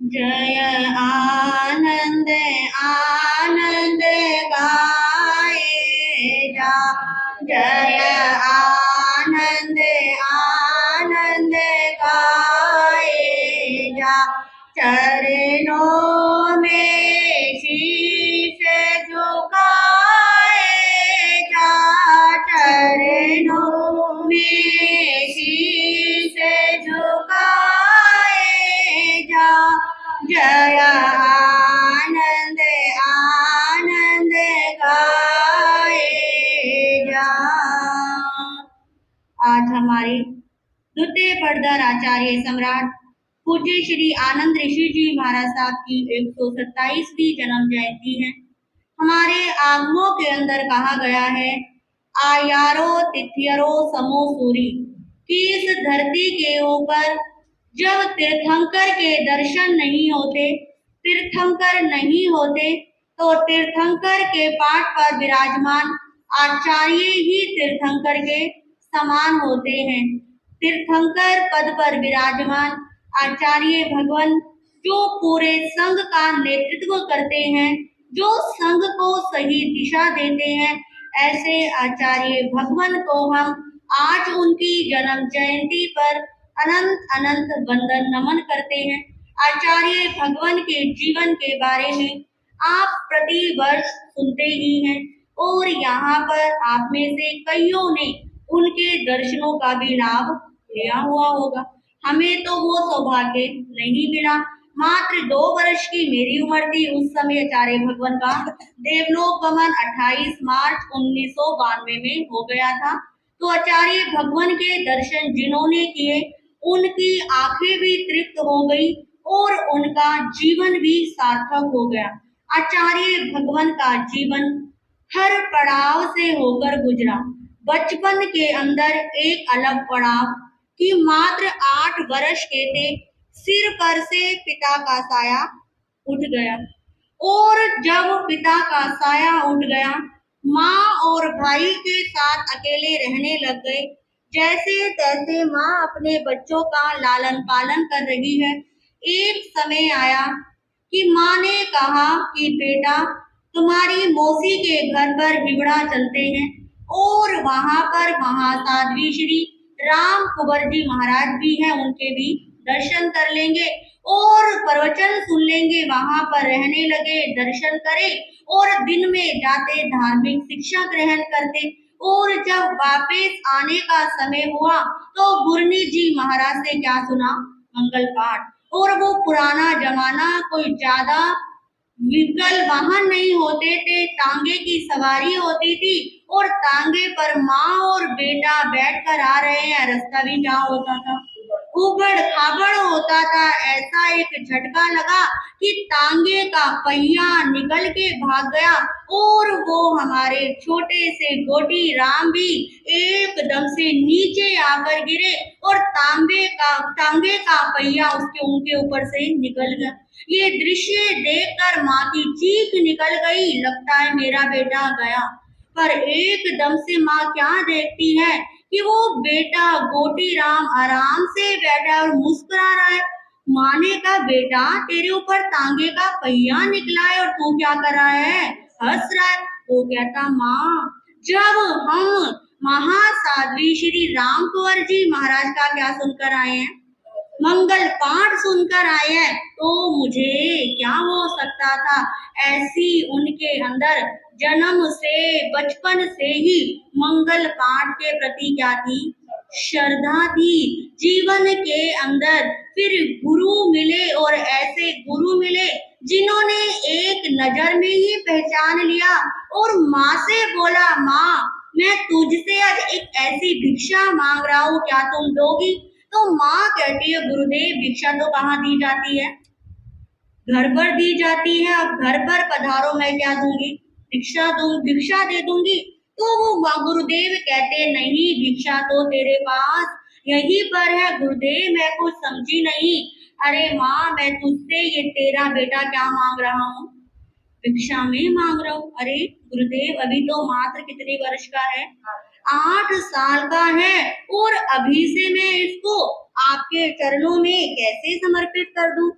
जय आनंद आनंद गाए जा, जय आनंद आनंद गाए जा। चरणों में शीश झुकाए जा, चरणों में शीश झुकाए जा। जय आनंद आनंद गाए जा। आज हमारे द्वितीय पढ़धर आचार्य सम्राट पूज्य श्री आनंद ऋषि जी महाराज साहब की 127वीं जन्म जयंती है। हमारे आगमों के अंदर कहा गया है, आयारो तिथियरो समो सूरी, कि इस धरती के ऊपर जब तीर्थंकर के दर्शन नहीं होते, तीर्थंकर नहीं होते, तो तीर्थंकर के पाठ पर विराजमान आचार्य ही तीर्थंकर के समान होते हैं। तीर्थंकर पद पर विराजमान आचार्य भगवान जो पूरे संघ का नेतृत्व करते हैं, जो संघ को सही दिशा देते हैं, ऐसे आचार्य भगवान को हम आज उनकी जन्म जयंती पर अनंत अनंत वंदन नमन करते हैं। आचार्य भगवान के जीवन के बारे में आप प्रति वर्ष सुनते ही हैं, और यहाँ पर आप में से कईयों ने उनके दर्शनों का भी लाभ लिया हुआ होगा। हमें तो वो सौभाग्य नहीं मिला। मात्र 2 वर्ष की मेरी उम्र थी उस समय आचार्य भगवान का देवलोक गमन 28 मार्च 1992 में हो गया था। तो आचार्य भगवान के दर्शन जिन्होंने किए, उनकी आंखें भी तृप्त हो गई और उनका जीवन भी सार्थक हो गया। आचार्य भगवान का जीवन हर पड़ाव से होकर गुजरा। बचपन के अंदर एक अलग पड़ाव कि मात्र 8 वर्ष के थे, सिर पर से पिता का साया उठ गया, और जब पिता का साया उठ गया, माँ और भाई के साथ अकेले रहने लग गए। जैसे तैसे माँ अपने बच्चों का लालन पालन कर रही है। एक समय आया कि माँ ने कहा कि बेटा, तुम्हारी मौसी के घर पर हिवड़ा चलते हैं, और वहां पर महासाध्वी श्री राम कुंवर जी महाराज भी हैं, उनके भी दर्शन कर लेंगे और प्रवचन सुन लेंगे। वहां पर रहने लगे, दर्शन करे और दिन में जाते धार्मिक शिक्षा ग्रहण करते। और जब वापस आने का समय हुआ तो गुरनी जी महाराज से क्या सुना? मंगल पाठ। और वो पुराना जमाना, कोई ज्यादा व्हीकल वाहन नहीं होते थे, तांगे की सवारी होती थी, और तांगे पर माँ और बेटा बैठकर आ रहे हैं। रास्ता भी क्या होता था? उबड़ खाबड़ होता था। ऐसा एक झटका लगा कि तांगे का पहिया निकल के भाग गया, और वो हमारे छोटे से गोटी राम भी एकदम से नीचे आकर गिरे, और तांगे का पहिया उनके ऊपर से निकल गया। ये दृश्य देखकर माँ की चीख निकल गई, लगता है मेरा बेटा गया। पर एकदम से माँ क्या देखती है कि वो बेटा गोटी राम आराम से बैठा और मुस्कुरा रहा है। माँ ने कहा, बेटा तेरे ऊपर तांगे का पहिया निकला है और तू क्या कर रहा है? हंस रहा है। वो कहता, माँ जब हम महासाध्वी श्री राम कुंवर जी महाराज का क्या सुनकर आए हैं, मंगल पाठ सुनकर आए हैं, तो मुझे क्या हो सकता था? ऐसी उनके अंदर जन्म से, बचपन से ही मंगल पाठ के प्रति क्या थी? श्रद्धा थी। जीवन के अंदर फिर गुरु मिले, और ऐसे गुरु मिले जिन्होंने एक नजर में ही पहचान लिया, और माँ से बोला, माँ मैं तुझसे आज एक ऐसी भिक्षा मांग रहा हूँ, क्या तुम दोगी? तो माँ कहती है, गुरुदेव भिक्षा तो कहाँ दी जाती है? घर पर दी जाती है। अब घर पर पधारो, मैं क्या दूंगी? भिक्षा दे दूंगी। तो वो गुरुदेव कहते, नहीं भिक्षा तो तेरे पास यहीं पर है। गुरुदेव मैं कुछ समझी नहीं। अरे माँ मैं तुझसे ये तेरा बेटा क्या मांग रहा हूँ? भिक्षा में मांग रहा हूँ। अरे गुरुदेव अभी तो मात्र कितने वर्ष का है? 8 साल का है, और अभी से मैं इसको आपके चरणों में कैसे समर्पित कर दूं?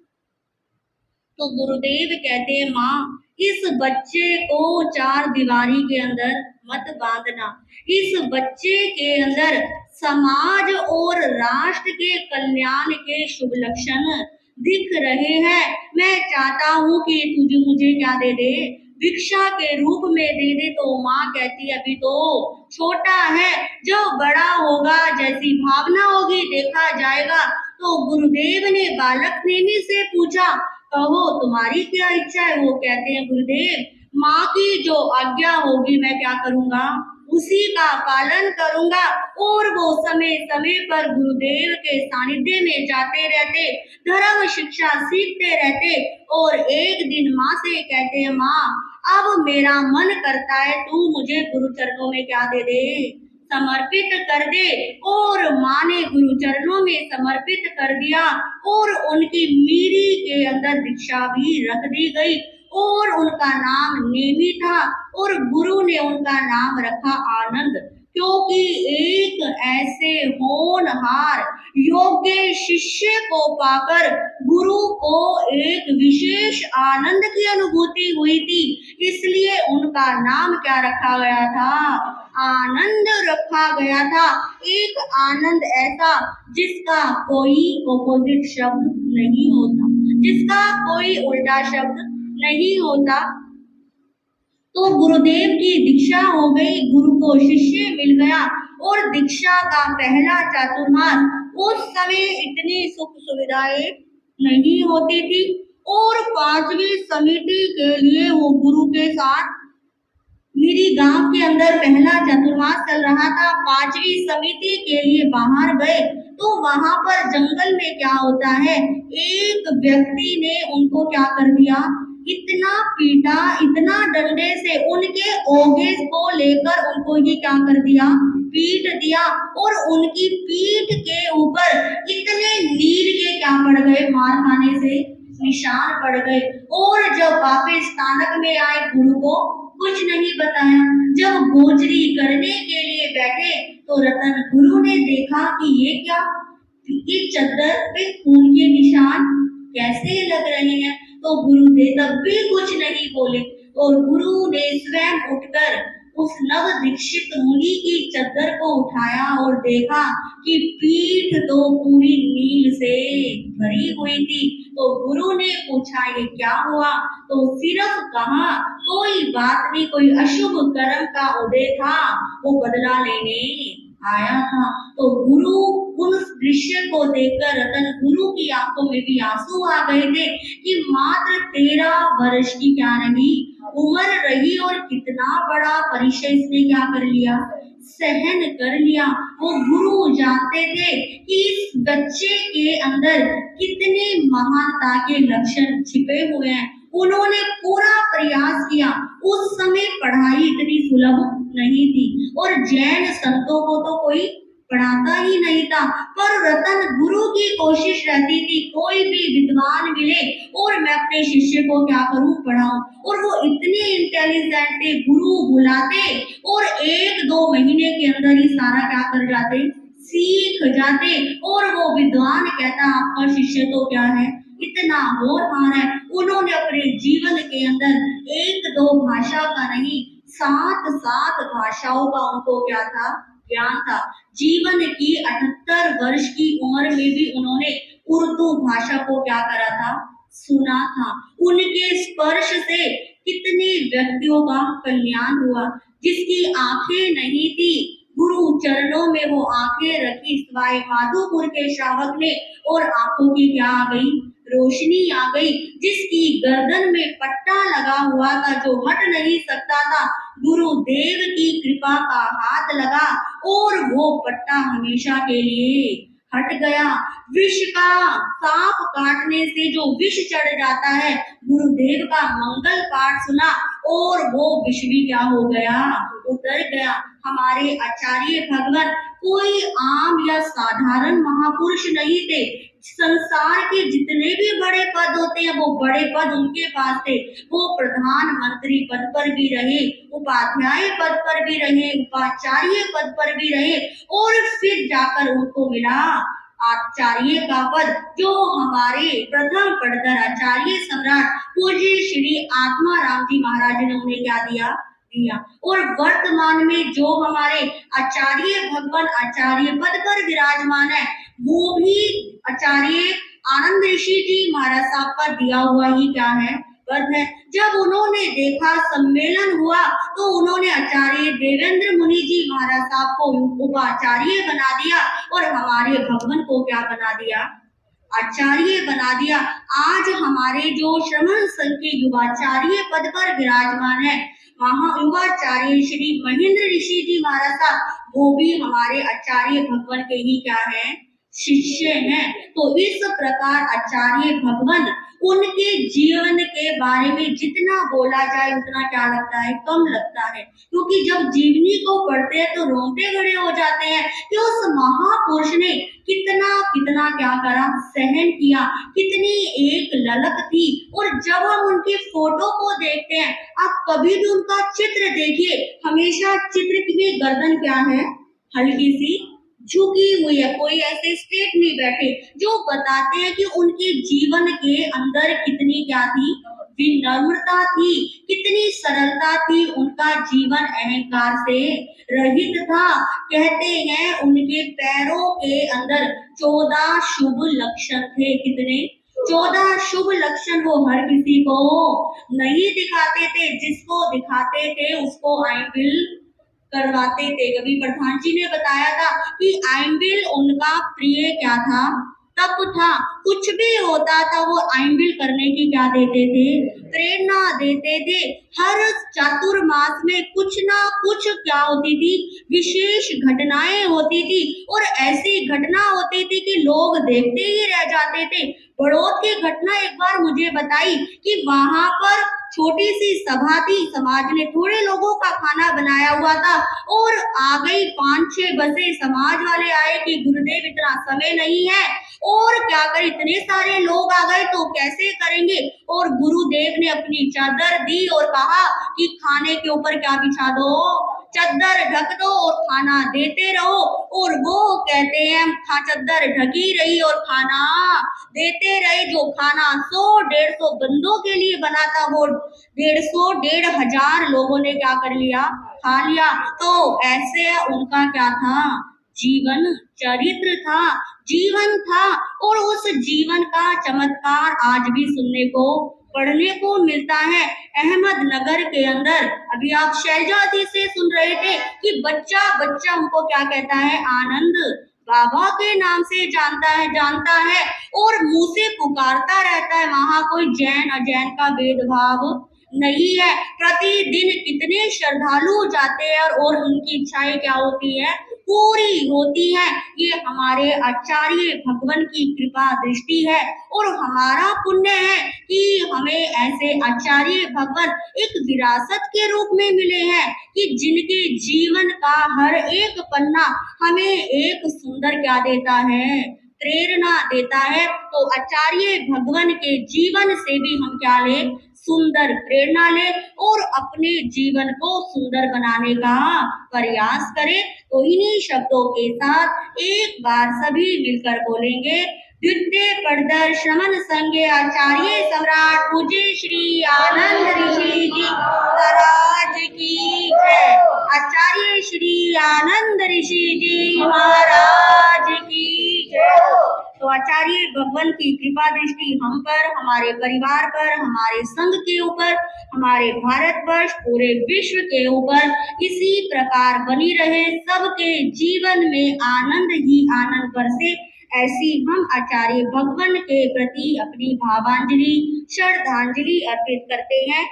तो गुरुदेव कहते हैं, माँ इस बच्चे को चार दीवारी के अंदर मत बांधना। इस बच्चे के अंदर समाज और राष्ट्र के कल्याण के शुभ लक्षण दिख रहे हैं। मैं चाहता हूँ कि तुझे मुझे क्या दे दे, भिक्षा के रूप में दे दे। तो माँ कहती है अभी तो छोटा है, जब बड़ा होगा जैसी भावना होगी देखा जाएगा। तो गुरुदेव ने बालक नेमी से पूछा, कहो तुम्हारी क्या इच्छा है। वो कहते हैं गुरुदेव माँ की जो आज्ञा होगी मैं क्या करूँगा, उसी का पालन करूँगा। और वो समय समय पर गुरुदेव के सानिध्य में जाते रहते, धर्म शिक्षा सीखते रहते। और एक दिन माँ से कहते हैं, माँ अब मेरा मन करता है तू मुझे गुरु चरणों में क्या दे दे, समर्पित कर दे। और माँ ने गुरु चरणों में समर्पित कर दिया और उनकी मीरी के अंदर दीक्षा भी रख दी गई और उनका नाम नेमी था और गुरु ने उनका नाम रखा आनंद। क्योंकि एक ऐसे होनहार योग्य शिष्य को पाकर गुरु को एक विशेष आनंद की अनुभूति हुई थी, इसलिए उनका नाम क्या रखा गया था, आनंद रखा गया था। एक आनंद ऐसा जिसका कोई ऑपोजिट शब्द नहीं होता, जिसका कोई उल्टा शब्द नहीं होता। तो गुरुदेव की दीक्षा हो गई, गुरु को शिष्य मिल गया और दीक्षा का पहला चातुर्मास, उस समय इतनी सुख सुविधाएं नहीं होती थी और पांचवी समिति के लिए वो गुरु के साथ मेरी गांव के अंदर पहला चतुर्मास चल रहा था। पांचवी समिति के लिए बाहर गए तो वहां पर जंगल में क्या होता है, एक व्यक्ति ने उनको क्या कर दिया, इतना पीटा, इतना डंडे से उनके ओगे को लेकर उनको ये क्या कर दिया, पीट दिया। और उनकी पीठ के ऊपर इतने नील के क्या पड़ गए, मार खाने से निशान पड़ गए। और जब वापस स्थानक में आए गुरु को कुछ नहीं बताया। जब गोचरी करने के लिए बैठे तो रतन गुरु ने देखा कि ये क्या, ये चद्दर पे खून के निशान कैसे लग रहे हैं। तो गुरुदेव तब भी कुछ नहीं बोले और गुरु ने स्वयं उठकर उस नव दीक्षित मुनि की चद्दर को उठाया और देखा कि पीठ तो पूरी नील से भरी हुई थी। तो गुरु ने पूछा ये क्या हुआ, तो सिर्फ कहा कोई बात नहीं, कोई अशुभ कर्म का उदय था, वो बदला लेने आया था। तो गुरु उन दृश्य को देखकर रतन गुरु की आंखों में भी आंसू आ गए थे कि मात्र 13 वर्ष की क्या रही उम्र रही और कितना बड़ा परिचय इसने क्या कर लिया, सहन कर लिया। वो गुरु जानते थे कि इस बच्चे के अंदर कितने महानता के लक्षण छिपे हुए हैं। उन्होंने पूरा प्रयास किया। उस समय पढ़ाई इतनी सुलभ नहीं थी और जैन संतों को तो कोई पढ़ाता ही नहीं था, पर रतन गुरु की कोशिश रहती थी कोई भी विद्वान मिले और मैं अपने शिष्य को क्या करूं, पढ़ाऊं। और वो इतने इंटेलिजेंट थे, गुरु बुलाते और 1-2 महीने के अंदर ही सारा क्या कर जाते, सीख जाते। और वो विद्वान कहता आपका शिष्य तो क्या है, इतना होनहार है। उन्होंने अपने जीवन के अंदर 1-2 भाषा का नहीं, 7 भाषाओं का उनको क्या था, ज्ञान था। जीवन की 78 वर्ष की उम्र में भी उन्होंने उर्दू भाषा को क्या करा था, सुना था। उनके स्पर्श से कितने व्यक्तियों का कल्याण हुआ। जिसकी आंखें नहीं थी, गुरु चरणों में वो आंखें रखी सवाई माधोपुर के श्रावक ने और आंखों की क्या आ गई, रोशनी आ गई। जिसकी गर्दन में पट्टा लगा हुआ था जो हट नहीं सकता था, गुरुदेव की कृपा का हाथ लगा और वो पट्टा हमेशा के लिए हट गया। विष का सांप काटने से जो विष चढ़ जाता है, गुरुदेव का मंगल पाठ सुना और वो विष भी क्या हो गया, उतर गया। हमारे आचार्य भगवान कोई आम या साधारण महापुरुष नहीं थे। संसार के जितने भी बड़े पद होते हैं वो बड़े पद उनके पास थे। वो प्रधानमंत्री पद पर भी रहे, उपाध्याय पद पर भी रहे, उपाचार्य पद पर भी रहे और फिर जाकर उनको मिला आचार्य का पद जो हमारे प्रथम पढ़कर आचार्य सम्राट पूज्य श्री आत्माराम जी महाराज ने उन्हें क्या दिया। और वर्तमान में जो हमारे आचार्य भगवान आचार्य पद पर विराजमान है वो भी आचार्य आनंद ऋषि जी महाराज साहब का दिया हुआ ही क्या है, पद है। जब उन्होंने देखा सम्मेलन हुआ तो उन्होंने आचार्य देवेंद्र मुनि जी महाराज साहब को उपाचार्य बना दिया और हमारे भगवान को क्या बना दिया, आचार्य बना दिया। आज हमारे जो श्रमण संघ के युवाचार्य पद पर विराजमान है वहाँ युवाचार्य श्री महेंद्र ऋषि जी महाराज साहब वो भी हमारे आचार्य भगवान के ही क्या है, शिष्य हैं। तो इस प्रकार आचार्य भगवान उनके जीवन के बारे में जितना बोला जाए उतना क्या लगता है, कम लगता है। क्योंकि जब जीवनी को पढ़ते हैं तो रोंगटे खड़े हो जाते हैं कि उस महापुरुष ने कितना कितना क्या करा, सहन किया, कितनी एक ललक थी। और जब हम उनकी फोटो को देखते हैं, आप कभी भी उनका चित्र देखिए, हमेशा चित्र में गर्दन क्या है, हल्की सी झुकी हुई है, कोई ऐसे स्टेट नहीं बैठे, जो बताते हैं कि उनके जीवन के अंदर कितनी क्या थी, विनम्रता थी, कितनी सरलता थी, उनका जीवन अहंकार से रहित था। कहते हैं उनके पैरों के अंदर 14 शुभ लक्षण थे। कितने? 14 शुभ लक्षण। वो हर किसी को नहीं दिखाते थे, जिसको दिखाते थे उसको आइंबिल करवाते थे। कवि प्रधान जी ने बताया था कि आइंबिल उनका प्रिय क्या था, तप था। कुछ भी होता था वो आइंबिल करने की क्या देते थे, प्रेरणा देते थे। हर चातुर्मास में कुछ ना कुछ क्या होती थी, विशेष घटनाएं होती थी। और ऐसी घटना होती थी कि लोग देखते ही रह जाते थे। बड़ौद की घटना एक बार मुझे बताई कि वहां पर छोटी सी सभा थी, समाज ने थोड़े लोगों का खाना बनाया हुआ था और आ गई 5-6 बसें। समाज वाले आए कि गुरुदेव इतना समय नहीं है और क्या कर, इतने सारे लोग आ गए तो कैसे करेंगे। और गुरुदेव ने अपनी चादर दी और कहा कि खाने के ऊपर क्या बिछा दो, चादर ढक दो और खाना देते रहो। और वो कहते हैं चादर ढकी रही और खाना देते रहे। जो खाना 100-150 बंदों के लिए बना था वो 150-1,500 लोगों ने क्या कर लिया, खा लिया। तो ऐसे उनका क्या था, जीवन चरित्र था, जीवन था। और उस जीवन का चमत्कार आज भी सुनने को पढ़ने को मिलता है। अहमदनगर के अंदर अभी आप शैलजा जी से सुन रहे थे कि बच्चा बच्चा उनको क्या कहता है, आनंद बाबा के नाम से जानता है और मुंह से पुकारता रहता है। वहां कोई जैन अजैन का भेदभाव नहीं है। प्रतिदिन कितने श्रद्धालु जाते हैं और उनकी इच्छाएं क्या होती है, पूरी होती है। ये हमारे आचार्य भगवान की कृपा दृष्टि है और हमारा पुण्य है कि हमें ऐसे आचार्य भगवान एक विरासत के रूप में मिले हैं कि जिनके जीवन का हर एक पन्ना हमें एक सुंदर क्या देता है, प्रेरणा देता है। तो आचार्य भगवान के जीवन से भी हम क्या लें, सुंदर प्रेरणा ले और अपने जीवन को सुंदर बनाने का प्रयास करें। तो इन्हीं शब्दों के साथ एक बार सभी मिलकर बोलेंगे, द्वितीय पढ़कर श्रमण संघ आचार्य सम्राट पूज्य श्री आनंद ऋषि जी महाराज की जय। आचार्य श्री आनंद ऋषि जी महाराज की जय। तो आचार्य भगवान की कृपा दृष्टि हम पर, हमारे परिवार पर, हमारे संघ के ऊपर, हमारे भारतवर्ष, पूरे विश्व के ऊपर इसी प्रकार बनी रहे। सबके जीवन में आनंद ही आनंद बरसे, ऐसी हम आचार्य भगवान के प्रति अपनी भावांजलि श्रद्धांजलि अर्पित करते हैं।